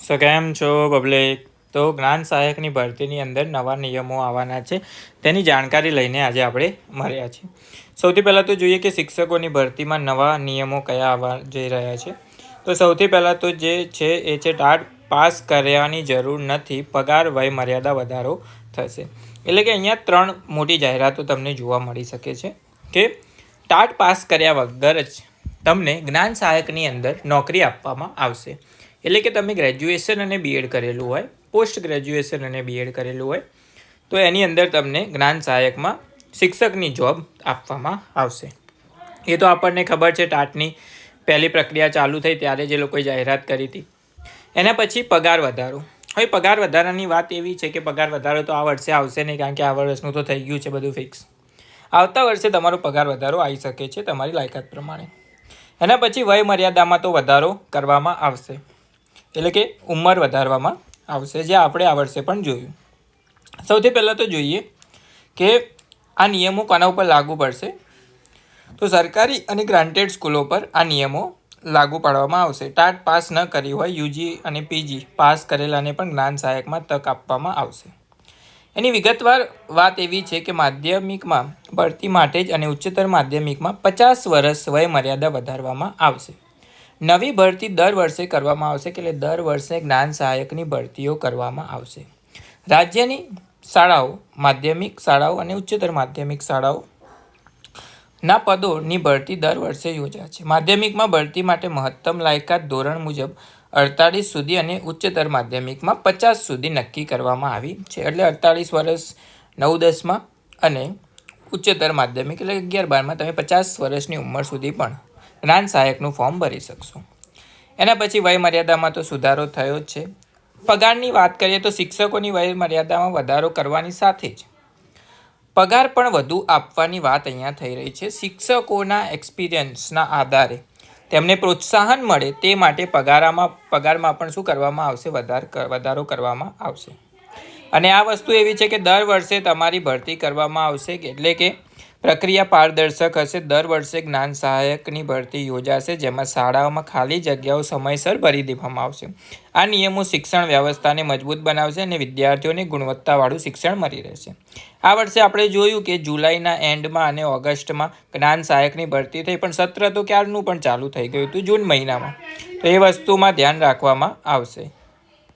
સો કેમ છો પબ્લિક? તો જ્ઞાન સહાયકની ભરતીની અંદર નવા નિયમો આવવાના છે, તેની જાણકારી લઈને આજે આપણે મળ્યા છીએ. સૌથી પહેલાં તો જોઈએ કે શિક્ષકોની ભરતીમાં નવા નિયમો કયા આવવા જઈ રહ્યા છે. તો સૌથી પહેલાં તો જે છે એ છે ટાટ પાસ કરવાની જરૂર નથી, પગાર વય મર્યાદા વધારો થશે. એટલે કે અહીંયા 3 મોટી જાહેરાતો તમને જોવા મળી શકે છે કે ટાટ પાસ કર્યા વગર જ તમને જ્ઞાન સહાયકની અંદર નોકરી આપવામાં આવશે. એટલે કે તમે ગ્રેજ્યુએશન અને બીએડ કરેલું હોય, પોસ્ટ ગ્રેજ્યુએશન અને બીએડ કરેલું હોય, તો એની અંદર તમને જ્ઞાન સહાયકમાં શિક્ષકની જોબ આપવામાં આવશે. એ તો આપણને ખબર છે, ટાટની પહેલી પ્રક્રિયા ચાલુ થઈ ત્યારે જે લોકોએ જાહેરાત કરી હતી. એના પછી પગાર વધારો. હવે પગાર વધારાની વાત એવી છે કે પગાર વધારો તો આ વર્ષે આવશે નહીં, કારણ કે આ વર્ષનું તો થઈ ગયું છે બધું ફિક્સ. આવતા વર્ષે તમારો પગાર વધારો આવી શકે છે તમારી લાયકાત પ્રમાણે. એના પછી વય મર્યાદામાં તો વધારો કરવામાં આવશે, એટલે કે ઉંમર વધારવામાં આવશે, જે આપણે આ વર્ષે પણ જોયું. સૌથી પહેલાં તો જોઈએ કે આ નિયમો કોના ઉપર લાગુ પડશે. તો સરકારી અને ગ્રાન્ટેડ સ્કૂલો પર આ નિયમો લાગુ પાડવામાં આવશે. ટાટ પાસ ન કરી હોય, યુજી અને પીજી પાસ કરેલાને પણ જ્ઞાન સહાયકમાં તક આપવામાં આવશે. એની વિગતવાર વાત એવી છે કે માધ્યમિકમાં ભરતી માટે જ અને ઉચ્ચતર માધ્યમિકમાં 50 વર્ષ વય મર્યાદા વધારવામાં આવશે. નવી ભરતી દર વર્ષે કરવામાં આવશે, એટલે દર વર્ષે જ્ઞાન સહાયકની ભરતીઓ કરવામાં આવશે. રાજ્યની શાળાઓ, માધ્યમિક શાળાઓ અને ઉચ્ચતર માધ્યમિક શાળાઓના પદોની ભરતી દર વર્ષે યોજાશે. માધ્યમિકમાં ભરતી માટે મહત્તમ લાયકાત ધોરણ મુજબ 48 સુધી અને ઉચ્ચતર માધ્યમિકમાં 50 સુધી નક્કી કરવામાં આવી છે. એટલે 48 વર્ષ 9-10માં અને ઉચ્ચતર માધ્યમિક એટલે 11-12માં તમે 50 વર્ષની ઉંમર સુધી પણ જ્ઞાન સહાયકનું ફોર્મ ભરી શકશો. એના પછી વય મર્યાદામાં તો સુધારો થયો જ છે. પગારની વાત કરીએ તો શિક્ષકોની વય મર્યાદામાં વધારો કરવાની સાથે જ પગાર પણ વધુ આપવાની વાત અહીંયા થઈ રહી છે. શિક્ષકોના એક્સપિરિયન્સના આધારે તેમને પ્રોત્સાહન મળે તે માટે પગારમાં પણ શું કરવામાં આવશે? વધારો કરવામાં આવશે. અને આ વસ્તુ એવી છે કે દર વર્ષે તમારી ભરતી કરવામાં આવશે, એટલે કે પ્રક્રિયા પારદર્શક હશે. દર વર્ષે જ્ઞાન સહાયકની ભરતી યોજાશે, જેમાં શાળાઓમાં ખાલી જગ્યાઓ સમયસર ભરી દેવામાં આવશે. આ નિયમો શિક્ષણ વ્યવસ્થાને મજબૂત બનાવશે અને વિદ્યાર્થીઓને ગુણવત્તાવાળું શિક્ષણ મળી રહેશે. આ વર્ષે આપણે જોયું કે જુલાઈના એન્ડમાં અને ઓગસ્ટમાં જ્ઞાન સહાયકની ભરતી થઈ, પણ સત્ર તો ક્યારનું પણ ચાલુ થઈ ગયું હતું, જૂન મહિનામાં. તો એ વસ્તુમાં ધ્યાન રાખવામાં આવશે.